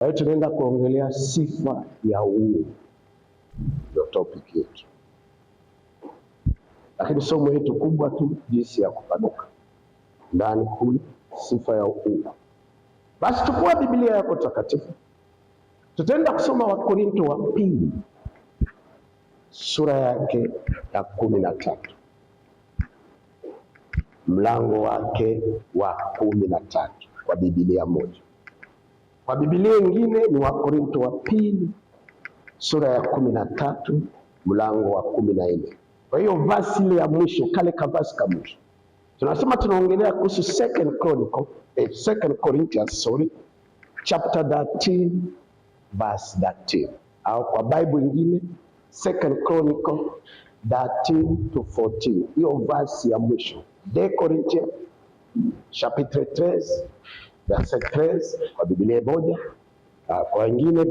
Kwa hiyo tunaenda kuongelea sifa ya uungu, ndio topic yetu, lakini somo letu kubwa tu jinsi ya kupanuka ndani kule, sifa ya uungu. Basi chukua Biblia yako takatifu, tutaenda kusoma Wakorintho wa pili sura yake ya 13 mlango wake wa 13 kwa Biblia moja. Kwa Biblia nyingine ni Wakorintho wa pili sura ya 13 mlango wa 14. Kwa hiyo verse ile ya mwisho, kale ka verse ka mwisho. Tunasema tunaongelea kuhusu Second Corinthians chapter 13 verse 13, au kwa Bible nyingine Second Chronicle 13 to 14. Hiyo verse ya mwisho, de Corinthiens chapitre 13 verset 13 kwa Biblia moja, kwa wengine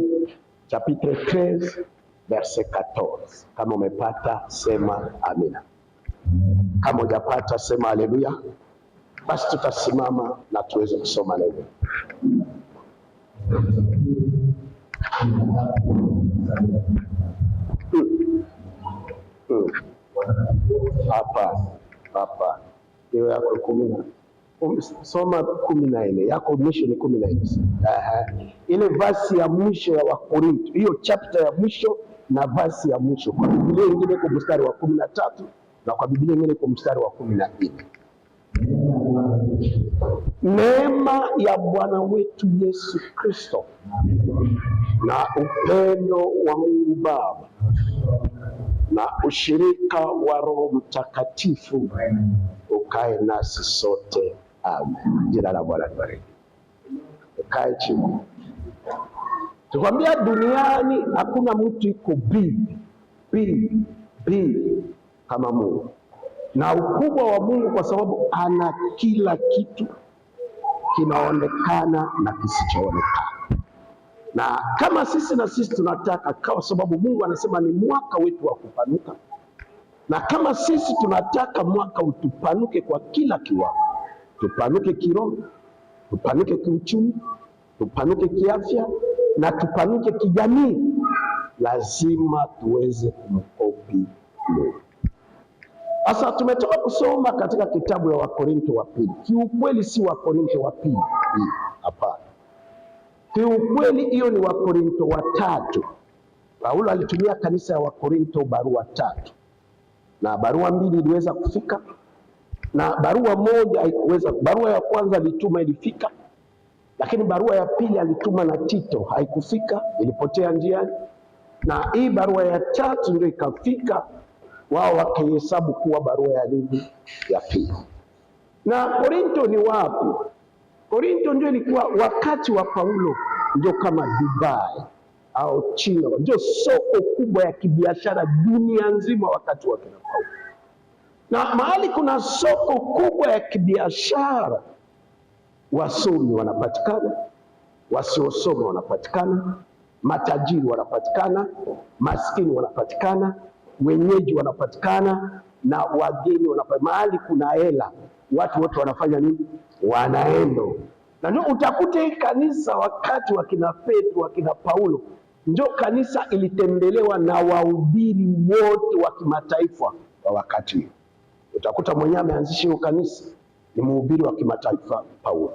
chapitre 13 verset 14. Kama umepata sema amina, kama hujapata sema haleluya. Basi tutasimama na tuweze kusoma neno. Hapa hiyo yako 10, soma 14 yako, mwisho ni 14. Ile verse ya mwisho ya Wakorintho, hiyo chapter ya mwisho na verse ya mwisho, kwa Biblia nyingine kwa mstari wa 13 na kwa Biblia nyingine kwa mstari wa 14. Neema ya Bwana wetu Yesu Kristo na upendo wa Mungu Baba na ushirika wa Roho Mtakatifu ukae nasi sote. Amen. Jina la Bwana libarikiwe. Ukae chini. Tukwambia duniani hakuna mtu iko big kama Mungu, na ukubwa wa Mungu kwa sababu ana kila kitu kinaonekana na kisichoonekana. Na kama sisi tunataka, kwa sababu Mungu anasema ni mwaka wetu wa kupanuka, na kama sisi tunataka mwaka utupanuke kwa kila kiwango, tupanuke kiroho, tupanuke kiuchumi, tupanuke kiafya na tupanuke kijamii, lazima tuweze kumkopi Mungu. Sasa tumetoka kusoma katika kitabu ya Wakorintho wa pili. Kiukweli si Wakorintho wa pili, hapana. Kiukweli hiyo ni Wakorintho wa tatu. Paulo alitumia kanisa ya Wakorintho barua 3, na barua 2 iliweza kufika na barua moja haikuweza. Barua ya kwanza alituma ilifika, lakini barua ya pili alituma na Tito haikufika, ilipotea njiani, na hii barua ya 3 ndio ikafika, wao wakihesabu kuwa barua ya nini, ya pili. Na Korintho ni wapi? Korintho ndio ilikuwa wakati wa Paulo, ndio kama Dubai au China, ndio soko kubwa ya kibiashara dunia nzima wakati wa kina Paulo. Na mahali kuna soko kubwa ya kibiashara, wasomi wanapatikana, wasiosoma wanapatikana, matajiri wanapatikana, maskini wanapatikana, wenyeji wanapatikana na wageni wanapatikana. Mahali kuna hela, watu wote wanafanya nini? Wanaenda. Na ndio utakuta hii kanisa wakati wa kina Petro, wa kina Paulo, ndio kanisa ilitembelewa na wahubiri wote wa kimataifa wa wakati huo. Utakuta mwenyewe ameanzisha hiyo kanisa ni mhubiri wa kimataifa Paulo.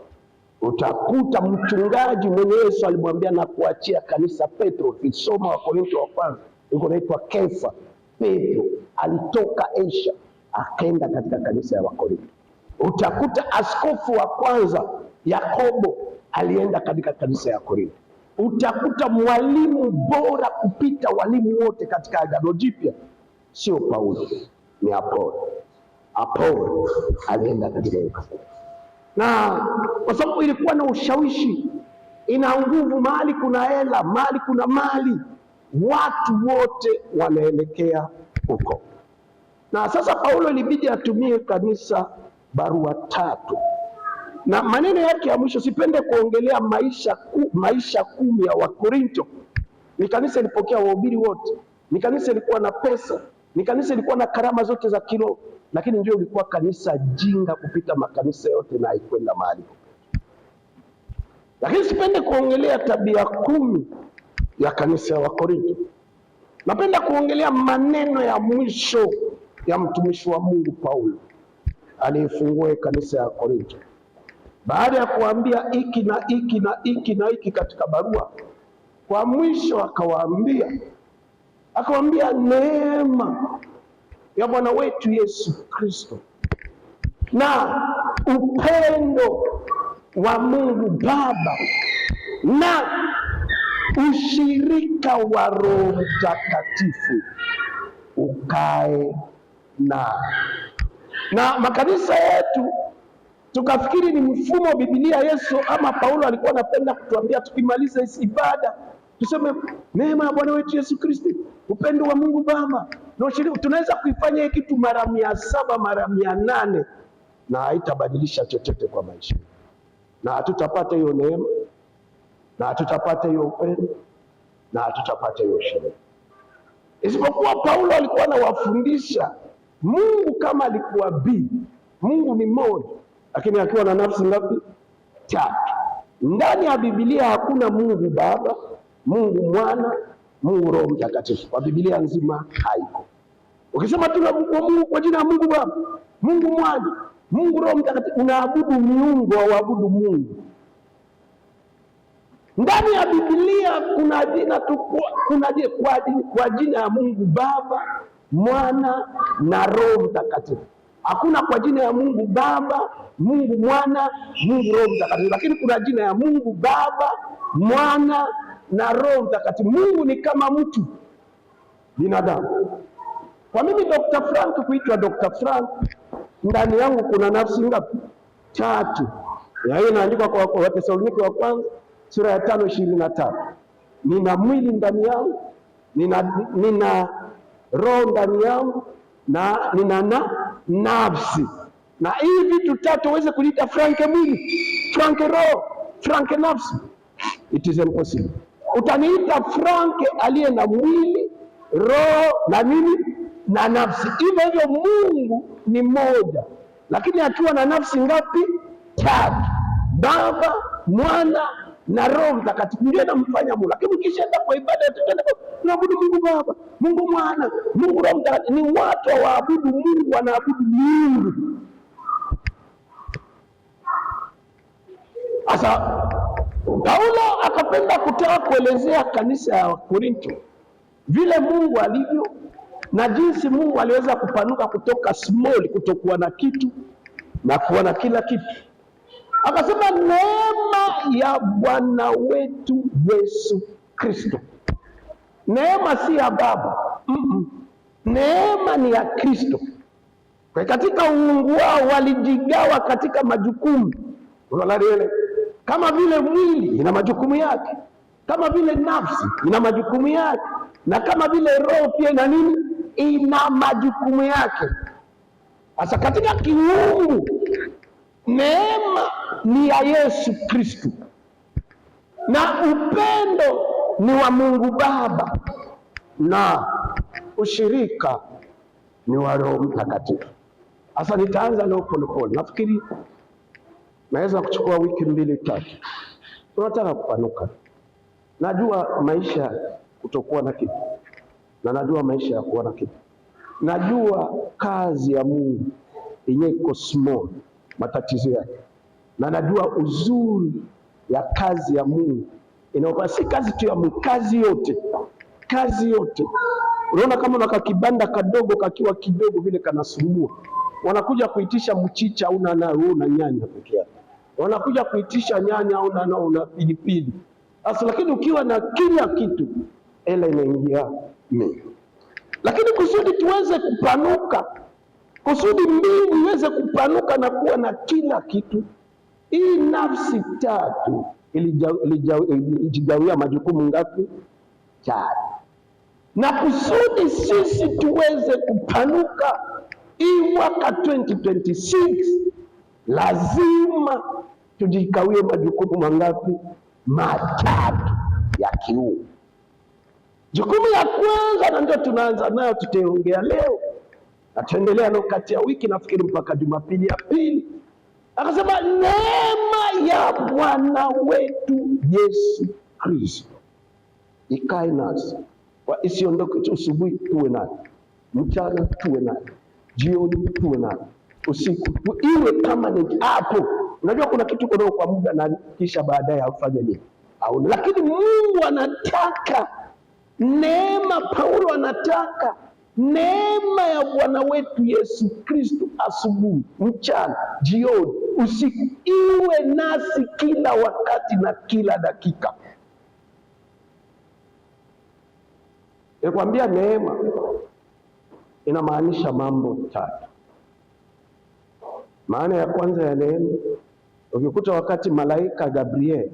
Utakuta mchungaji mwenye Yesu alimwambia na kuachia kanisa Petro. Ukisoma Wakorintho wa kwanza, yuko naitwa Kefa. Petro alitoka Asia akaenda katika kanisa ya Wakorintho. Utakuta askofu wa kwanza Yakobo alienda katika kanisa ya Korintho. Utakuta mwalimu bora kupita walimu wote katika Agano Jipya sio Paulo, ni Apolo. Apolo alienda katika kanisa, na kwa sababu ilikuwa na ushawishi, ina nguvu. Mahali kuna hela, mahali kuna mali, watu wote wanaelekea huko. Na sasa Paulo ilibidi atumie kanisa barua 3, na maneno yake ya mwisho, sipende kuongelea maisha 10 ya Wakorintho. Ni kanisa ilipokea wahubiri wote, ni kanisa ilikuwa na pesa, ni kanisa ilikuwa na karama zote za kiroho, lakini ndio ilikuwa kanisa jinga kupita makanisa yote na haikwenda mahali. Lakini sipende kuongelea tabia 10 ya kanisa ya Wakorintho. Napenda kuongelea maneno ya mwisho ya mtumishi wa Mungu Paulo aliyefungua kanisa ya Korintho. Baada ya kuambia hiki na hiki na hiki na hiki katika barua, kwa mwisho akawaambia neema ya Bwana wetu Yesu Kristo na upendo wa Mungu Baba na ushirika wa Roho Mtakatifu ukae na makanisa yetu. Tukafikiri ni mfumo wa Biblia Yesu ama Paulo alikuwa anapenda kutuambia tukimaliza hizi ibada tuseme neema ya Bwana wetu Yesu Kristo, upendo wa Mungu Baba na ushirika. Tunaweza kuifanya hiki kitu mara 700 mara 800 na haitabadilisha chochote kwa maisha, na hatutapata hiyo neema, na hatutapata hiyo upendo, na hatutapata hiyo ushirika. Isipokuwa Paulo alikuwa anawafundisha Mungu kama alikuwa Mungu ni mmoja, lakini akiwa na nafsi ngapi? 3. Ndani ya Biblia hakuna Mungu Baba, Mungu Mwana, Mungu Roho Mtakatifu. Kwa Biblia nzima haiko. Ukisema tu Mungu kwa jina la Mungu Baba, Mungu Mwana, Mungu Roho Mtakatifu, unaabudu miungu au waabudu Mungu. Ndani ya Biblia kuna jina tu, kwa jina ya Mungu Baba, Mwana na Roho Mtakatifu. Hakuna kwa jina ya Mungu Baba, Mungu Mwana, Mungu Roho Mtakatifu. Lakini kuna jina ya Mungu Baba, Mwana na Roho Mtakatifu. Mungu ni kama mtu binadamu. Kwa mimi Dr. Frank kuitwa Dr. Frank, ndani yangu kuna nafsi ngapi? 3. Ya hiyo inaandikwa kwa Wathesalonike wa kwanza sura ya 5:23. Nina mwili ndani yangu, nina roho ndani yangu, na nina nafsi. Na hii vitu 3 uweze kuita Frank mwili, Frank roho, Frank nafsi. It is impossible. Utaniita Frank aliye na mwili, roho na nini na nafsi. Hivyo Mungu ni mmoja, lakini akiwa na nafsi ngapi? 3. Baba, Mwana na Roho Mtakatifu ndio anamfanya Mungu. Lakini ukishaenda kwa ibada tunaabudu Mungu Baba, Mungu Mwana, Mungu Roho Mtakatifu, ni watu waabudu Mungu, wanaabudu Mungu. Sasa Paulo akapenda kutaka kuelezea kanisa ya Korintho vile Mungu alivyo na jinsi Mungu aliweza kupanuka kutoka small, kutokuwa na kitu na kuwa na kila kitu. Akasema neema ya Bwana wetu Yesu Kristo. Neema si ya baba. Neema ni ya Kristo. Kwa katika uungu wao walijigawa katika majukumu. Unaelewa? Kama vile mwili ina majukumu yake, kama vile nafsi ina majukumu yake, na kama vile roho pia ina nini? Ina majukumu yake. Sasa katika kiungu neema ni ya Yesu Kristo na upendo ni wa Mungu Baba na ushirika ni wa Roho Mtakatifu. Sasa nitaanza leo polepole. Nafikiri naweza kuchukua wiki 2-3. Tunataka kupanuka. Najua maisha kutokuwa na kitu, na najua maisha ya kuwa na kitu. Najua kazi ya Mungu yenye iko small, matatizo yake, na najua uzuri ya kazi ya Mungu inaokuwa si kazi tu ya Mungu, kazi yote. Unaona kama una kibanda kadogo kakiwa kidogo vile kanasumbua, wanakuja kuitisha mchicha au na nyanya peke yake, wanakuja kuitisha nyanya au na pilipili. Sasa lakini ukiwa na kila kitu, hela inaingia mingi. Lakini kusudi tuweze kupanuka, kusudi mbingu iweze kupanuka na kuwa na kila kitu, hii nafsi 3 ilijigawia majukumu ngapi? 3. Na kusudi sisi tuweze kupanuka hii mwaka 2026, lazima tujikawie majukumu mangapi? 3 ya kiungu. Jukumu ya kwanza, na ndio tunaanza nayo, tutaongea leo na tuendelea nao kati ya wiki, nafikiri mpaka Jumapili ya pili. Akasema neema ya Bwana wetu Yesu Kristo ikae nasi, kwa isiondoke tu. Asubuhi tuwe nayo, mchana tuwe nayo, jioni tuwe nayo, usiku iwe permanent hapo. Unajua kuna kitu kodogo kwa muda na kisha baadaye afanye nini? Au lakini Mungu anataka neema. Paulo anataka neema ya Bwana wetu Yesu Kristo asubuhi, mchana, jioni, usiku iwe nasi kila wakati na kila dakika. Nikwambia neema inamaanisha mambo tatu. Maana ya kwanza ya neema, ukikuta wakati malaika Gabriel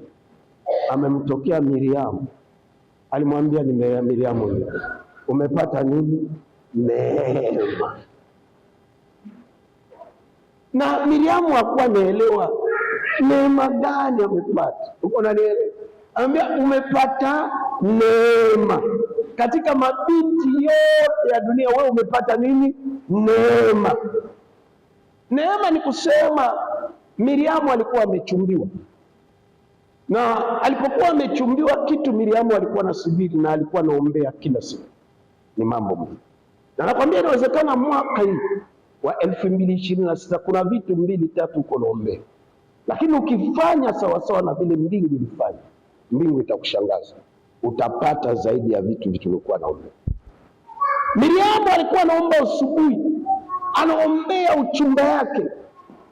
amemtokea Miriamu, alimwambia ni Miriamu, umepata nini? Neema. Na Miriamu hakuwa naelewa neema gani amepata. Uko nanielewa? Anambia umepata neema. Katika mabinti yote ya dunia wewe umepata nini? Neema. Neema ni kusema Miriamu alikuwa amechumbiwa, na alipokuwa amechumbiwa kitu Miriamu alikuwa anasubiri na alikuwa anaombea kila siku. Ni mambo mengi, na nakwambia inawezekana mwaka hii wa 2026 kuna vitu 2-3 uko naombea, lakini ukifanya sawasawa na vile mbingu ilifanya, mbingu itakushangaza, utapata zaidi ya vitu ulikuwa naombea. Miriamu alikuwa anaomba asubuhi, anaombea uchumba yake.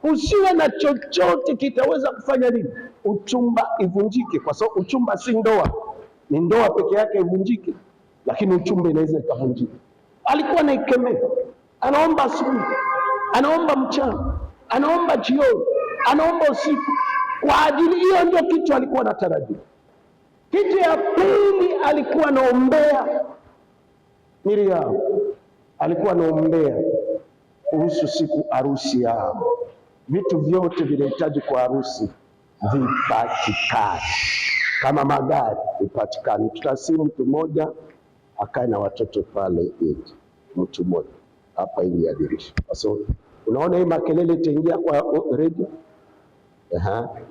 Usiwe na chochote kitaweza kufanya nini? Uchumba ivunjike, kwa sababu uchumba si ndoa. Ni ndoa peke yake ivunjike, lakini uchumba inaweza ikavunjika. Alikuwa anaikemea, anaomba asubuhi, anaomba mchana, anaomba jioni, anaomba usiku. Kwa ajili hiyo ndio kitu alikuwa anatarajia. Kitu ya pili alikuwa anaombea Miriamu, alikuwa anaombea kuhusu siku harusi yao. Vitu vyote vinahitaji kwa harusi vipatikane, kama magari vipatikane. Tutasimu mtu mmoja akae na watoto pale nje, mtu mmoja hapa hivi ya dirisha. So unaona hii makelele itaingia kwa redio.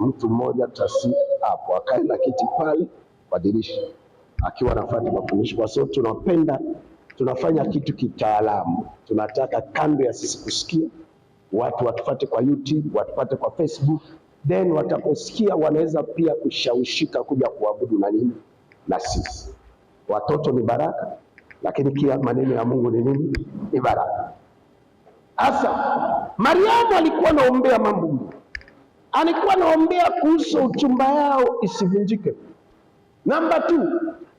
Mtu mmoja tasi hapo akae na kiti pale kwa dirisha akiwa anafuata mafundisho, kwa sababu tunapenda, tunafanya kitu kitaalamu. Tunataka kando ya sisi kusikia, watu watupate kwa YouTube, watupate kwa Facebook, then wataposikia wanaweza pia kushawishika kuja kuabudu na nini na sisi. Watoto ni baraka, lakini kila maneno ya Mungu ni nini? Ni baraka. Asa Mariamu alikuwa anaombea mambo, alikuwa anaombea kuhusu uchumba yao isivunjike. Namba 2,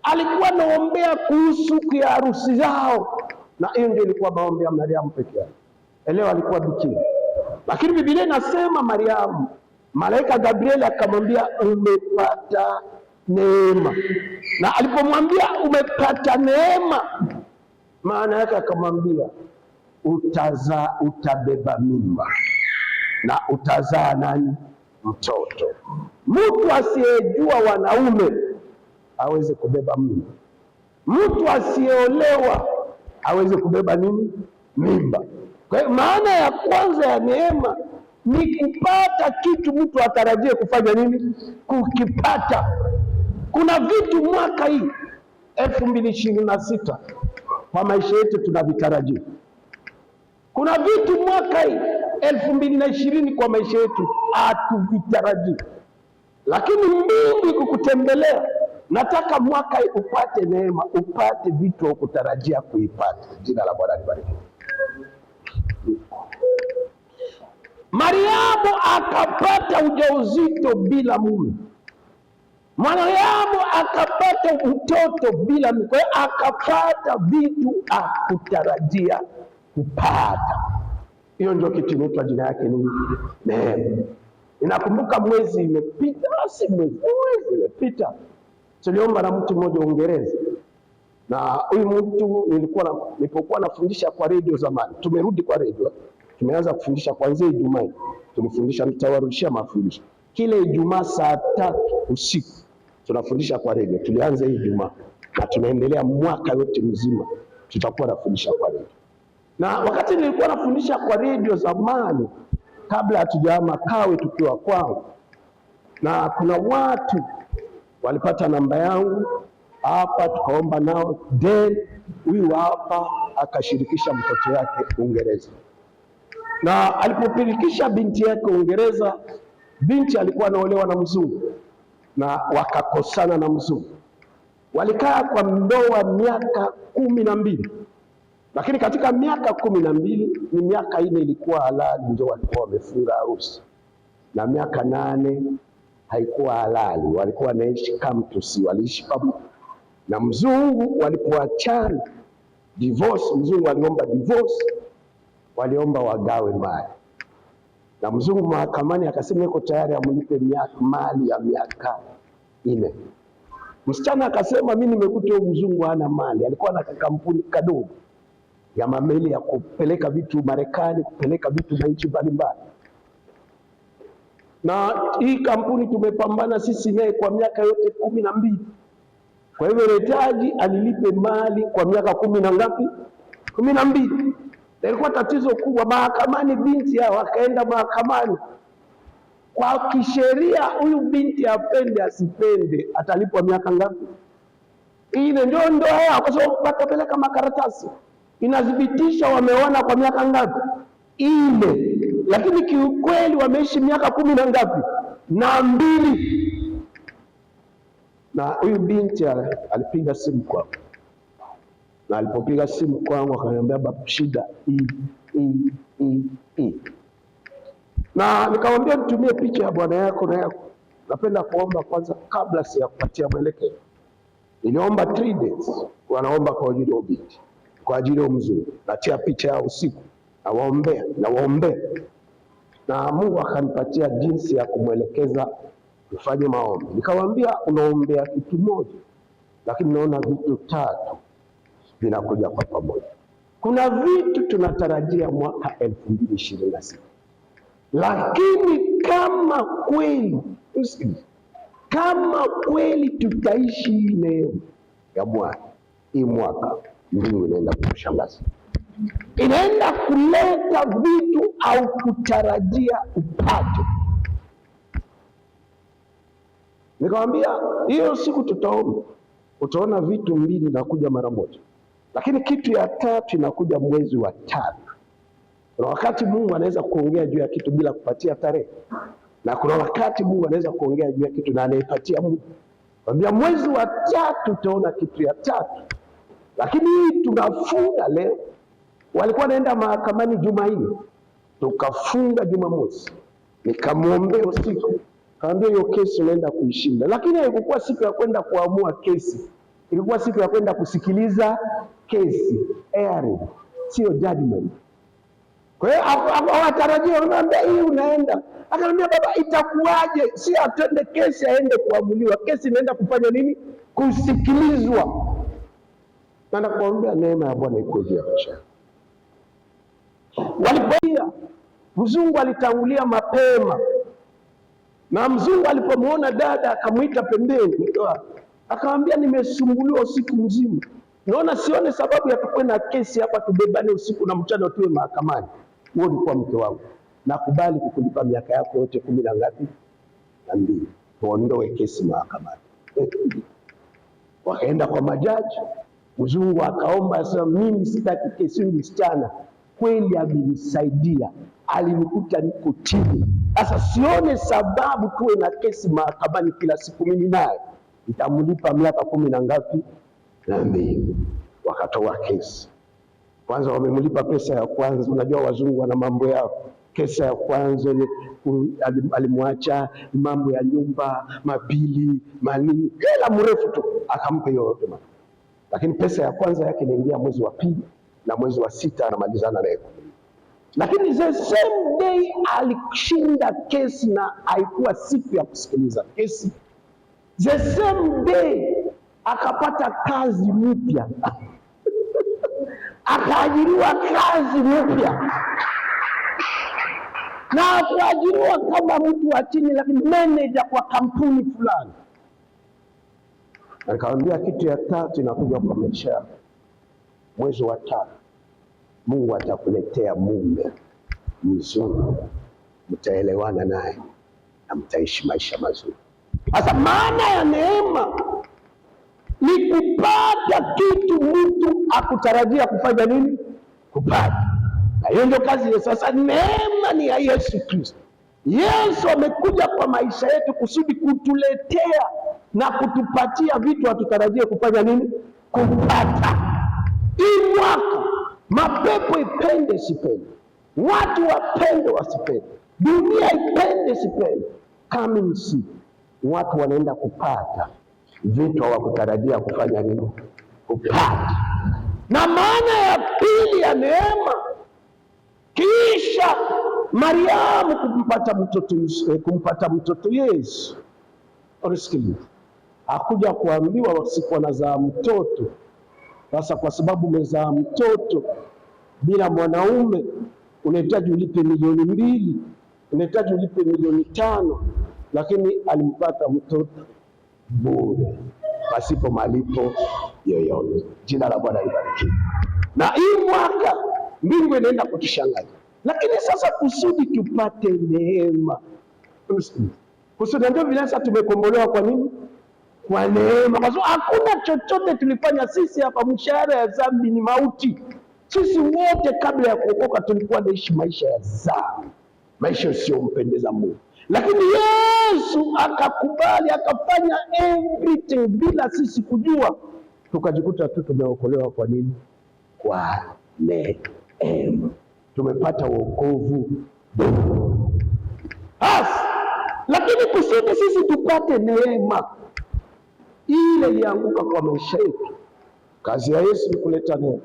alikuwa anaombea kuhusu kwa harusi yao, na hiyo ndio ilikuwa maombi ya Mariamu pekee yake. Leo alikuwa bikira, lakini Biblia inasema Mariamu, malaika Gabriel akamwambia umepata neema. Na alipomwambia umepata neema, maana yake akamwambia utazaa, utabeba mimba na utazaa nani? Mtoto. Mtu asiyejua wanaume aweze kubeba mimba, mtu asiyeolewa aweze kubeba nini? Mimba. Kwa hiyo maana ya kwanza ya neema ni kupata kitu mtu atarajie kufanya nini? Kukipata. Kuna vitu mwaka hii 2026 kwa maisha yetu tunavitarajia. Kuna vitu mwaka hii 2020 kwa maisha yetu hatuvitarajii, lakini mbingu ikukutembelea. Nataka mwaka hii upate neema, upate vitu ukutarajia kuipata. Jina la Bwana libarikiwe. Mariamu akapata ujauzito bila mume. Mariamu akapata mtoto bila mume. Kwa hiyo akapata vitu akutarajia kupata. Hiyo ndio kitu inaitwa, jina yake ni neema. Ninakumbuka mwezi imepita, mwezi imepita, tuliomba na mtu mmoja Uingereza, na huyu mtu nilipokuwa nafundisha kwa redio zamani, tumerudi kwa redio, tumeanza kufundisha kuanzia Ijumaa. Tulifundisha, nitawarudishia mafundisho kila Ijumaa saa 3 usiku tunafundisha kwa redio. Tulianza Ijumaa na tunaendelea mwaka yote mzima tutakuwa nafundisha kwa redio. Na wakati nilikuwa nafundisha kwa redio zamani, kabla hatujahama Kawe tukiwa kwangu, na kuna watu walipata namba yangu hapa, tukaomba nao, then huyu hapa akashirikisha mtoto yake Uingereza, na alipopirikisha binti yake Uingereza, binti alikuwa anaolewa na mzungu na wakakosana na mzungu. Walikaa kwa ndoa miaka 12, lakini katika miaka 12 ni miaka 4 ilikuwa halali, ndio walikuwa wamefunga harusi, na miaka 8 haikuwa halali, walikuwa wanaishi kama tusi, waliishi pamoja na mzungu. Walipoachana divorce, mzungu aliomba divorce, waliomba wagawe mali, na mzungu mahakamani akasema yuko tayari amlipe mali ya miaka 4. Msichana akasema mimi nimekuta huyu mzungu hana mali, alikuwa na kampuni kadogo ya mameli ya kupeleka vitu Marekani, kupeleka vitu na nchi mbalimbali, na hii kampuni tumepambana sisi naye kwa miaka yote 12. Kwa hivyo nahitaji anilipe mali kwa miaka 10 na ngapi? 12. Ilikuwa tatizo kubwa mahakamani. Binti yao wakaenda mahakamani. Kwa kisheria huyu binti apende asipende atalipwa miaka ngapi? Ile ndio ndoa yao, kwa sababu watapeleka makaratasi inadhibitisha wameona kwa miaka ngapi ile, lakini kiukweli wameishi miaka 10 na ngapi? Na 2. Na huyu binti alipiga simu kwangu, na alipopiga simu kwangu akaniambia baba, shida hii. Na nikamwambia nitumie picha ya bwana yako na yako. Napenda kuomba kwanza kabla siyakupatia mwelekeo. Niliomba 3 days, wanaomba kwa ajili ya binti, kwa ajili ya mzungu, natia picha yao usiku, na waombea, na Mungu akanipatia jinsi ya kumwelekeza tufanye maombi. Nikamwambia unaombea kitu moja, lakini naona vitu 3 vinakuja kwa pamoja. Kuna vitu tunatarajia mwaka 2026, lakini kama kweli tutaishi neema ya Bwana, hii mwaka mbingu inaenda kushangaza, inaenda kuleta vitu au kutarajia upate. Nikamwambia hiyo siku tutaomba, utaona vitu 2 vinakuja mara moja, lakini kitu ya 3 inakuja mwezi wa 3. Kuna wakati Mungu anaweza kuongea juu ya kitu bila kupatia tarehe, na kuna wakati Mungu anaweza kuongea juu ya kitu na anaipatia Mungu. Kwambia mwezi wa 3 utaona kitu ya 3. Lakini hii tunafunga leo. Walikuwa naenda mahakamani Jumanne, tukafunga Jumamosi, nikamwombea usiku, kaambia hiyo kesi unaenda kuishinda. Lakini haikuwa siku ya kwenda kuamua kesi, ilikuwa siku ya kwenda kusikiliza kesi, hearing, sio judgment. Kwa hiyo hawatarajia, wanaambia hii unaenda. Akaniambia baba, itakuwaje? Si atende kesi aende kuamuliwa, kesi inaenda kufanya nini? Kusikilizwa. Na nakwambia neema ya Bwana iko juu ya maisha. Walipoia, mzungu alitangulia mapema, na mzungu alipomuona dada akamuita pembeni, akamwambia nimesumbuliwa usiku mzima, naona sione sababu ya tukue na kesi hapa, tubebane usiku na mchana tuwe mahakamani. Wewe ulikuwa mke wangu, nakubali kukulipa miaka yako yote 10 na ngapi? Na 2, tuondoe kesi mahakamani. Wakaenda kwa majaji, mzungu akaomba, sasa mimi sitaki kesi. Msichana kweli amenisaidia, alinikuta niko chini, sasa sione sababu tuwe na kesi mahakamani kila siku, mimi naye nitamlipa miaka 10 na ngapi? Na 2. Wakatoa kesi. Kwanza wamemlipa pesa ya kwanza. Unajua wazungu wana mambo yao. Kesi ya kwanza alimwacha mambo ya nyumba, mabili, manini, hela mrefu tu, akampa hiyo yote. Lakini pesa ya kwanza yake inaingia mwezi wa 2, na mwezi wa 6 anamalizana naye. Lakini the same day alishinda kesi, na haikuwa siku ya kusikiliza kesi. The same day akapata kazi mpya. Akaajiriwa kazi mpya, na kuajiriwa kama mtu wa chini, lakini manager kwa kampuni fulani. Nikamwambia kitu ya 3 inakuja kwa maisha. Mwezi wa 3 Mungu atakuletea mume mzuri, mtaelewana naye na mtaishi maisha mazuri. Sasa maana ya neema ni kupata kitu mtu akutarajia kufanya nini? Kupata. Na hiyo ndio kazi ya sasa. Neema ni ya Yesu Kristo. Yesu amekuja kwa maisha yetu kusudi kutuletea na kutupatia vitu hatutarajie kufanya nini? Kupata. Hii mwaka mapepo ipende sipende, watu wapende wasipende, dunia ipende sipende, coming soon watu wanaenda kupata vitu hawakutarajia kufanya nini? Kupata. Na maana ya pili ya neema, kisha Mariamu kumpata mtoto Yesu. Unasikiliza? Hakuja kuambiwa siku anazaa mtoto. Sasa kwa sababu umezaa mtoto bila mwanaume, unahitaji ulipe milioni 2, unahitaji ulipe milioni 5, lakini alimpata mtoto bure, pasipo malipo yoyote. Jina la Bwana libarikiwe. Na hii mwaka mbingu inaenda kutushangaza. Lakini sasa kusudi tupate neema, kusudi ndio vile sasa tumekombolewa. Kwa nini? Kwa neema. Kwa sababu hakuna chochote tulifanya sisi hapa. Mshahara ya dhambi ni mauti. Sisi wote kabla ya kuokoka tulikuwa naishi maisha ya dhambi, maisha yasiyompendeza Mungu. Lakini Yesu akakubali, akafanya everything bila sisi kujua, tukajikuta tu tumeokolewa. Kwa nini? Kwa neema. Tumepata wokovu. Lakini kusudi sisi tupate neema ile ilianguka kwa maisha yetu. Kazi ya Yesu ni kuleta neema,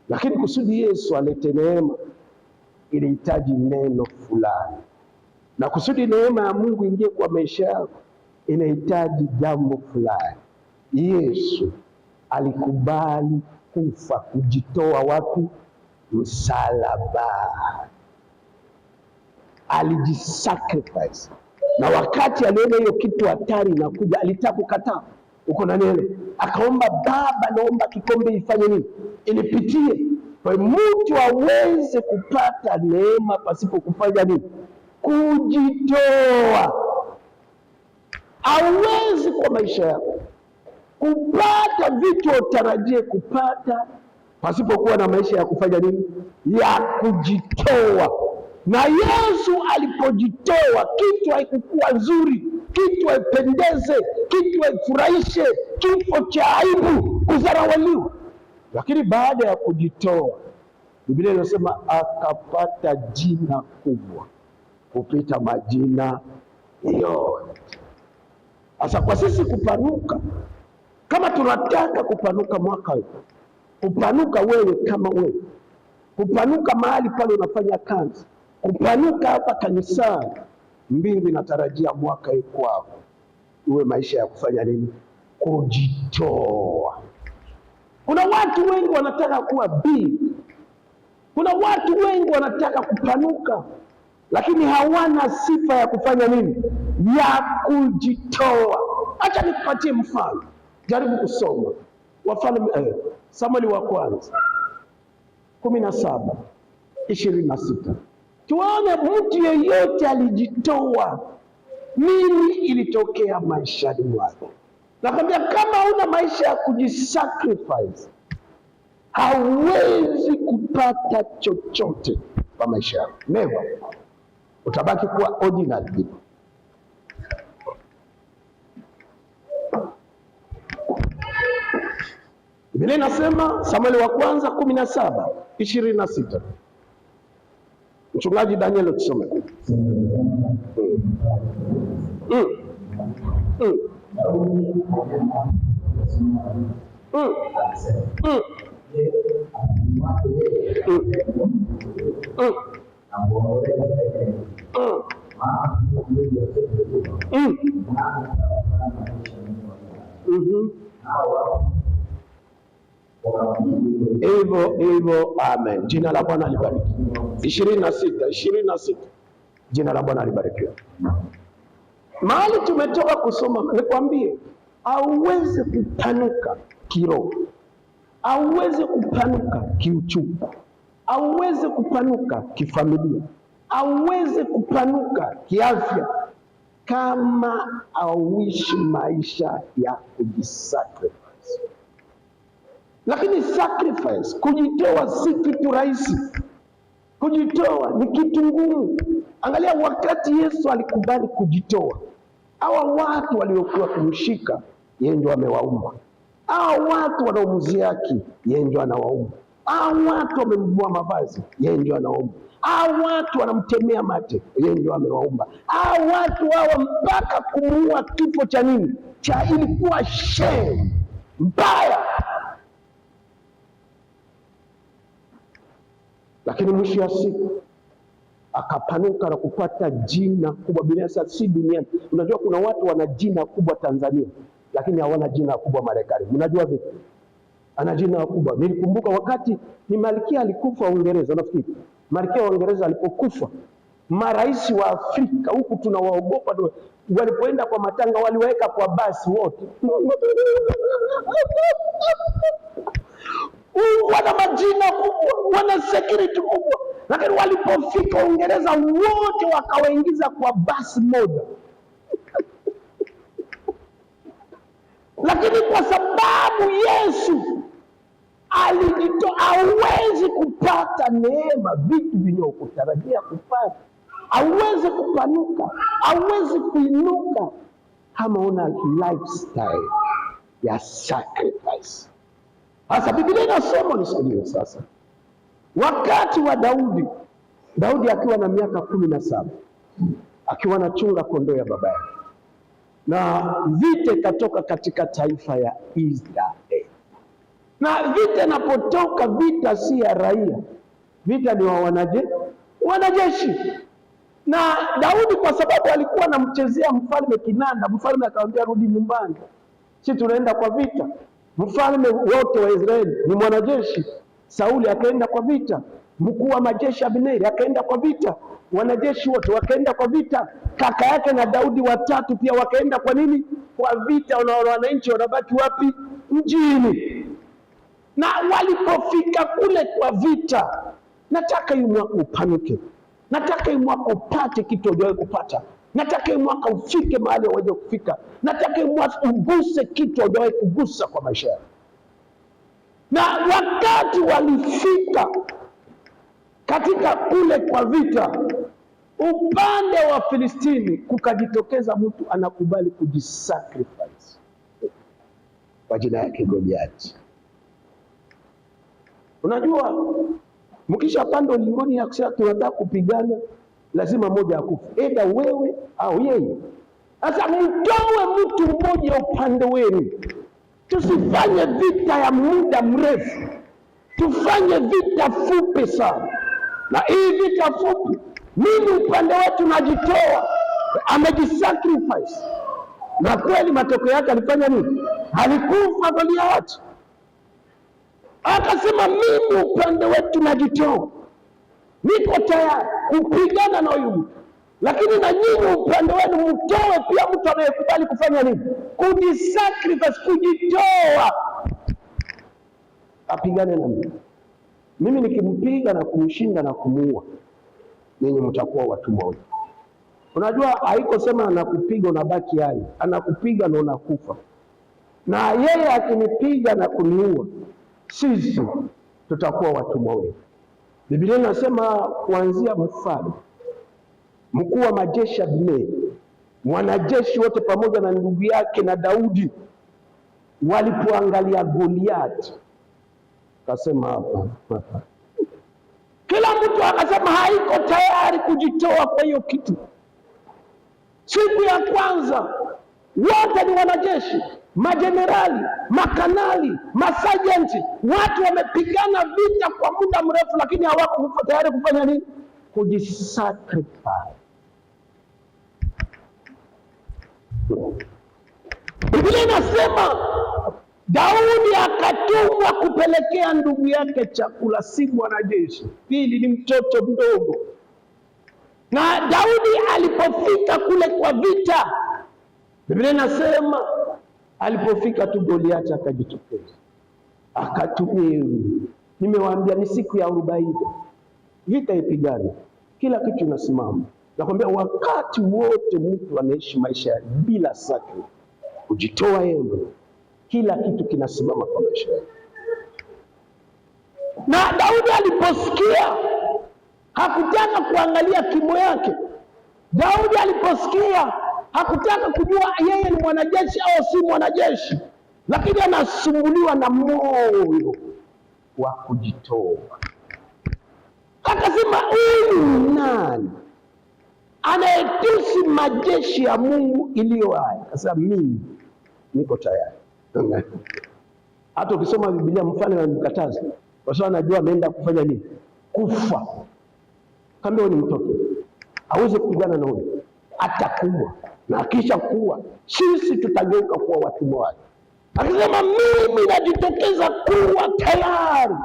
lakini kusudi Yesu alete neema ilihitaji neno fulani, na kusudi neema ya Mungu ingie kwa maisha yako inahitaji jambo fulani. Yesu alikubali kufa, kujitoa wapi? Msalaba. Alijisacrifice. Na wakati aliona hiyo kitu hatari inakuja, alitaka kukataa. Uko na neno, akaomba, Baba, naomba kikombe ifanye nini? Inipitie. Kwa mtu aweze kupata neema pasipo kufanya nini? Kujitoa. Hawezi kwa maisha yako kupata vitu utarajie kupata pasipokuwa na maisha ya kufanya nini? Ya kujitoa. Na Yesu alipojitoa, kitu haikukuwa nzuri, kitu haipendeze, kitu haifurahishe, kifo cha aibu, kudharauliwa. Lakini baada ya kujitoa, Biblia inasema akapata jina kubwa kupita majina yote. Sasa kwa sisi kupanuka, kama tunataka kupanuka mwaka huu, kupanuka wewe kama wewe, kupanuka mahali pale unafanya kazi, kupanuka hapa kanisani, mbingu inatarajia mwaka huu kwako uwe maisha ya kufanya nini? Kujitoa. Kuna watu wengi wanataka kuwa big, kuna watu wengi wanataka kupanuka, lakini hawana sifa ya kufanya nini? Ya kujitoa. Acha nikupatie mfano. Jaribu kusoma Wafalme, Samueli wa kwanza 17:26. Tuone mtu yeyote alijitoa, nini ilitokea maishani mwake. Nakwambia kama una maisha ya kujisacrifice, hauwezi kupata chochote kwa maisha yako. Never. Utabaki kuwa ordinary people. Biblia inasema Samueli wa kwanza 17:26. Mchungaji Daniel tusome. Hivyo, amen. Jina la Bwana libarikiwe. 26. Jina la Bwana libarikiwe. Mahali tumetoka kusoma, nikwambie, hauwezi kupanuka kiroho, hauwezi kupanuka kiuchumi, hauwezi kupanuka kifamilia, aweze kupanuka kiafya kama auishi maisha ya kujisacrifice. Lakini sacrifice, kujitoa, si kitu rahisi. Kujitoa ni kitu ngumu. Angalia, wakati Yesu alikubali kujitoa, hawa watu waliokuwa kumshika yeye ndio amewaumba. Hawa watu wanaomziaki yeye ndio anawaumba. Hawa watu wamemvua mavazi yeye ndio anawaumba. Hawa watu wanamtemea mate yeye ndio amewaumba. Hawa watu hawa mpaka kumuua kifo cha nini? Cha ilikuwa shame mbaya. Lakini mwisho wa siku akapanuka na kupata jina kubwa. Biblia si duniani. Unajua kuna watu wana jina kubwa Tanzania, lakini hawana jina kubwa Marekani. Mnajua vipi? Ana jina kubwa. Nilikumbuka wakati ni Malkia alikufa Uingereza, nafikiri. Malkia wa Uingereza alipokufa, marais wa Afrika huku tunawaogopa, walipoenda kwa matanga waliweka kwa basi wote. Wana majina kubwa, wana security kubwa, lakini walipofika Uingereza wote wakawaingiza kwa basi moja. Lakini kwa sababu Yesu alijitoa, hauwezi kupata neema, vitu vinavyokutarajia kupata, hauwezi kupanuka, hauwezi kuinuka kama una lifestyle ya sacrifice. Sasa Biblia inasema, nisikilize sasa, wakati wa Daudi akiwa na miaka 17, akiwa anachunga kondoo ya baba yake, na vita ikatoka katika taifa ya Israeli. Na vita inapotoka, vita si ya raia, vita ni wa wanajeshi. Na Daudi kwa sababu alikuwa anamchezea mfalme kinanda, mfalme akamwambia rudi nyumbani, si tunaenda kwa vita. Mfalme wote wa Israeli ni mwanajeshi. Sauli akaenda kwa vita, mkuu wa majeshi Abneri akaenda kwa vita, wanajeshi wote wakaenda kwa vita. Kaka yake na Daudi watatu pia wakaenda kwa nini? Kwa vita. Wananchi wanabaki wapi? Mjini. Na walipofika kule kwa vita, nataka hii mwaka upanuke, nataka hii mwaka upate kitu hujawahi kupata, nataka hii mwaka ufike mahali hujawahi kufika, nataka hii mwaka uguse kitu hujawahi kugusa kwa maisha yako. Na wakati walifika katika kule kwa vita, upande wa Filistini kukajitokeza mtu anakubali kujisacrifice kwa jina yake Goliathi. Unajua, mkishapanda ulingoni ya kusema tunataka kupigana, lazima mmoja akufe, aidha wewe au yeye. Sasa mtoe mtu mmoja upande wenu. Tusifanye vita ya muda mrefu, tufanye vita fupi sana. Na hii vita fupi, mimi upande wetu najitoa, amejisacrifice. Na kweli matokeo yake alifanya nini? Alikufa Goliathi. Akasema mimi upande wetu najitoa, niko tayari kupigana na huyu mtu. Lakini na nyinyi upande wenu mtoe pia mtu anayekubali kufanya nini? Kujisacrifice, kujitoa, apigane na mimi. Mimi nikimpiga na kumshinda na kumuua, ninyi mtakuwa watumwa wetu. Unajua haiko sema anakupiga unabaki hai, anakupiga na unakufa. Na yeye akinipiga na kuniua, sisi tutakuwa watumwa wetu. Biblia inasema kuanzia mfalme, mkuu wa majeshi Abneri, wanajeshi wote pamoja na ndugu yake na Daudi walipoangalia Goliathi, akasema hapa. Kila mtu akasema haiko tayari kujitoa kwa hiyo kitu. Siku ya kwanza wote ni wanajeshi, majenerali, makanali, masajenti, watu wamepigana vita kwa muda mrefu, lakini hawako tayari kufanya nini? Kujisacrifice. Biblia inasema Daudi akatumwa kupelekea ndugu yake chakula, si mwanajeshi, pili ni mtoto mdogo. Na Daudi alipofika kule kwa vita, Biblia inasema alipofika tu Goliathi akajitokeza, akatumia. Nimewaambia ni siku ya 40 vita ipigane. kila kitu inasimama. Nakwambia wakati wote mtu anaishi maisha bila sakri, kujitoa yeye, kila kitu kinasimama kwa maisha yake. Na Daudi aliposikia hakutaka kuangalia kimo yake. Daudi aliposikia hakutaka kujua yeye ni mwanajeshi au si mwanajeshi, lakini anasumbuliwa na moyo wa kujitoa. Akasema, huyu nani anayetusi majeshi ya Mungu iliyo hai? Akasema, mimi niko tayari. Hata ukisoma Biblia mfano anamkataza kwa sababu anajua ameenda kufanya nini? Kufa. Kama ni mtoto aweze kupigana na huyo, atakuwa na kisha kuwa sisi tutageuka kuwa watumwa wake. Akisema, mimi najitokeza kuwa tayari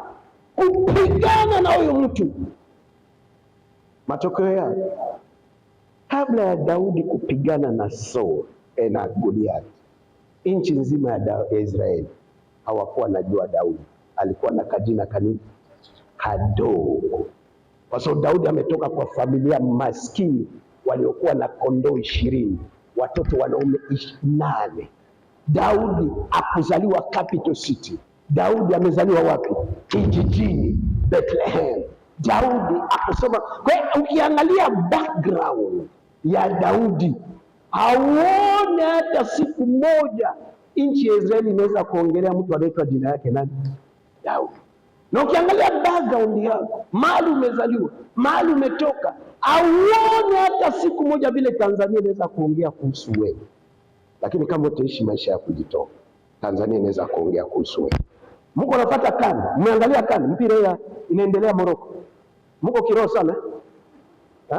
kupigana na huyo mtu. Matokeo yake, kabla ya Daudi kupigana na Saul na Goliath, nchi nzima ya Israeli hawakuwa najua Daudi alikuwa na kajina kanini kadogo, kwa sababu Daudi ametoka kwa familia maskini waliokuwa na kondoo 20, watoto wanaume 8. Daudi akuzaliwa capital city. Daudi amezaliwa wapi? Kijijini Bethlehem. Daudi akusoma. Kwa hiyo ukiangalia background ya Daudi, hauone hata siku moja nchi ya Israeli inaweza kuongelea mtu anaitwa jina yake nani? Daudi. Na ukiangalia background yako, mahali umezaliwa, mahali umetoka, hauone hata siku moja vile Tanzania inaweza kuongea kuhusu wewe. Lakini kama utaishi maisha ya kujitoa, Tanzania inaweza kuongea kuhusu wewe. Mko nafuata CAN, mmeangalia CAN, mpira ya inaendelea Morocco. Mko kiroho sana.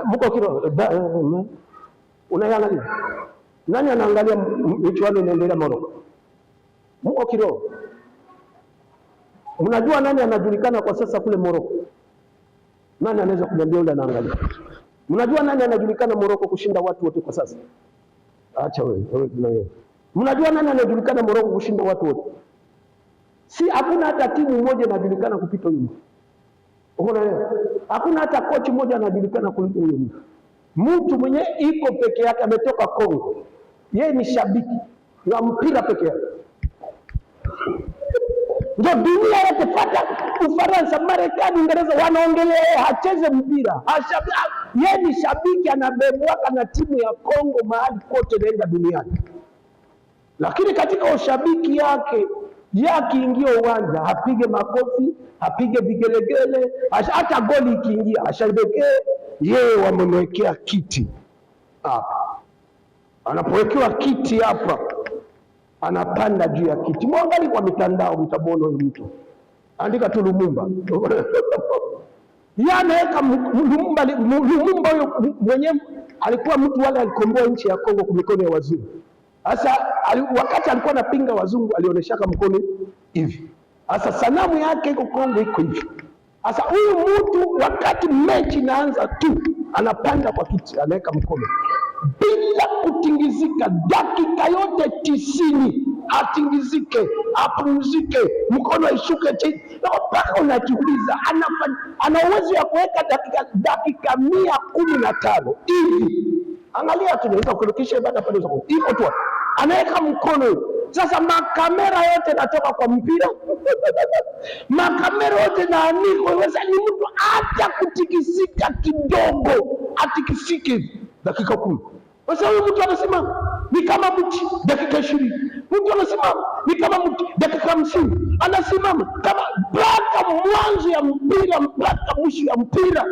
Mko kiroho. Unaangalia. Nani anaangalia michuano inaendelea Morocco? Mko kiroho. Unajua nani anajulikana kwa sasa kule Morocco? Nani anaweza kuniambia yule anaangalia? Mnajua nani anajulikana Morocco kushinda watu wote kwa sasa? Acha wewe. Mnajua nani anajulikana Morocco kushinda watu wote? Si hakuna hata timu moja inajulikana kupita huyo. Unaona? Hakuna hata coach moja anajulikana kuliko huyo mtu. Mtu mwenye iko peke yake ametoka Kongo. Yeye ni shabiki wa mpira peke yake. Ndio dunia yote fuata Ufaransa, Marekani, Uingereza wanaongelea hacheze mpira. Yeye ni shabiki anabebwaka na timu ya Kongo mahali kote naenda duniani. Lakini katika ushabiki yake akiingia uwanja apige makofi, apige vigelegele, hata goli ikiingia ashabiki yeye wamemwekea kiti hapa. Anapowekewa kiti hapa, anapanda juu ya kiti. Mwangalie kwa mitandao mtabona huyu mtu. Andika tu Lumumba. Yanaweka Lumumba huyo mwenyewe alikuwa mtu wale alikomboa nchi ya Kongo kwa mikono ya wazungu. Sasa wakati alikuwa anapinga wazungu alionyeshaka mkono hivi. Sasa sanamu yake iko Kongo iko hivi. Sasa huyu mtu wakati mechi inaanza tu anapanda kwa kiti, anaweka mkono bila kutingizika dakika yote 90, atingizike, apumzike, mkono ishuke chini. Mpaka unajiuliza ana uwezo ya kuweka dakika 115 hivi. Angalia tu naweza kurudisha ibada pale iko tu. Anaweka mkono. Sasa makamera yote natoka kwa mpira. Makamera yote na aniko. Ni mtu hata kutikisika kidogo, atikisike dakika 10. Sasa huyu mtu anasema ni kama mti dakika 20. Mtu anasema ni kama mti dakika 50. Anasimama kama mpaka mwanzo ya mpira mpaka mwisho ya mpira.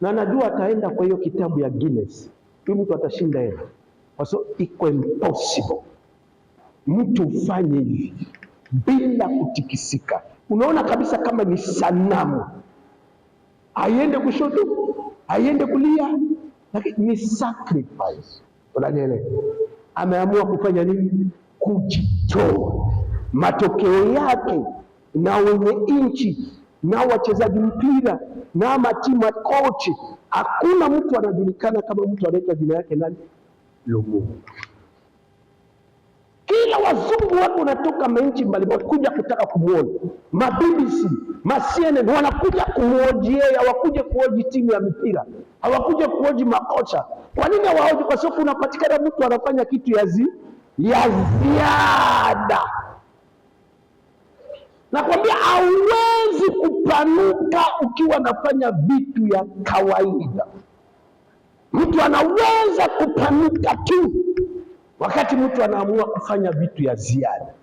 Na najua ataenda kwa hiyo kitabu ya Guinness. Huyu mtu atashinda hela. Kwa sababu iko impossible mtu ufanye hivi bila kutikisika. Unaona kabisa kama ni sanamu. Aiende kushoto, aiende kulia, lakini ni sacrifice. Unanielewa? Ameamua kufanya nini? Kujitoa. Matokeo yake na wenye nchi na wachezaji mpira na matimu coach, hakuna mtu anajulikana kama mtu anaitwa jina yake nani? Lumumba. Kila wazungu watu wanatoka nchi mbalimbali kuja kutaka kumuona. Ma-BBC, ma-CNN wanakuja kumuoji yeye, hawakuja kuoji timu ya mipira, hawakuja kuoji makocha. Kwa nini hawaoji? Kwa sababu unapatikana mtu anafanya kitu ya ziada. Nakwambia hauwezi kupanuka ukiwa nafanya vitu ya kawaida. Mtu anaweza kupanuka tu wakati mtu anaamua kufanya vitu ya ziada.